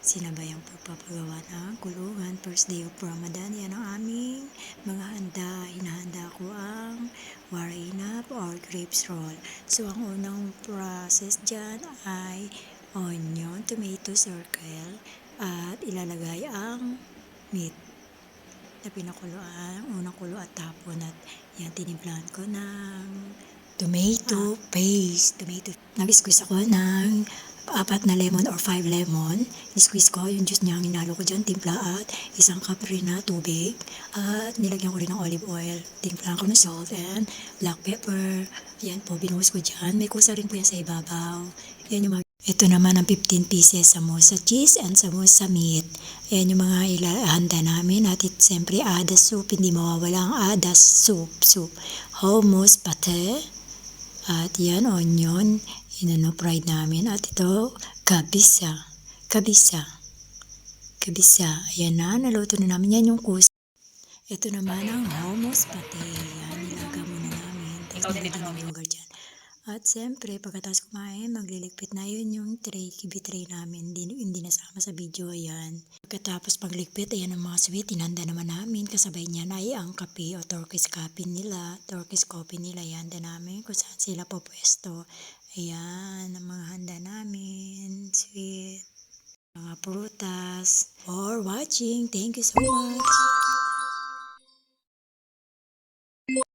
sinabayang pagpapagawa ng kulungan. First day of Ramadan, yan ang aming mga handa. Hinahanda ko ang warinap or grapes roll. So, ang unang process dyan ay onion, tomato, circle, at ilalagay ang meat na pinakuluan, unang kulo at tapon, at yan, tinimplahan ko ng tomato paste. Nag-squeeze ako ng 4 na lemon or 5 lemon. Squeeze ko yung juice niya, hinalo ko dyan, timpla at 1 cup rin na tubig. At nilagyan ko rin ng olive oil. Timplahan ko ng salt and black pepper. Yan po, binuhos ko dyan. May kusa rin po yan sa ibabaw. Yan yung ito naman ang 15 pieces samosa cheese and samosa meat. Ayan yung mga ilahanda namin. At siyempre, adas soup. Hindi mawawala ang adas soup. Hummus, pate. At yan, onion. Fried namin. At ito, kabisa. Ayan na, naluto na namin. Yan yung kusa. Ito naman ang hummus pate. Yan, nilaga muna namin. Tapos nilagyan ng yogurt dyan. At siyempre, pagkatapos kumain, magliligpit na yun yung kibi tray namin. Hindi nasama sa video, ayan. Pagkatapos pagligpit, ayan ang mga sweet. Tinanda naman namin. Kasabay niya na ay ang kape o Turkish coffee nila. Yan, handa namin kung saan sila po pwesto. Ayan, ang mga handa namin. Sweet. Mga prutas. For watching. Thank you so much.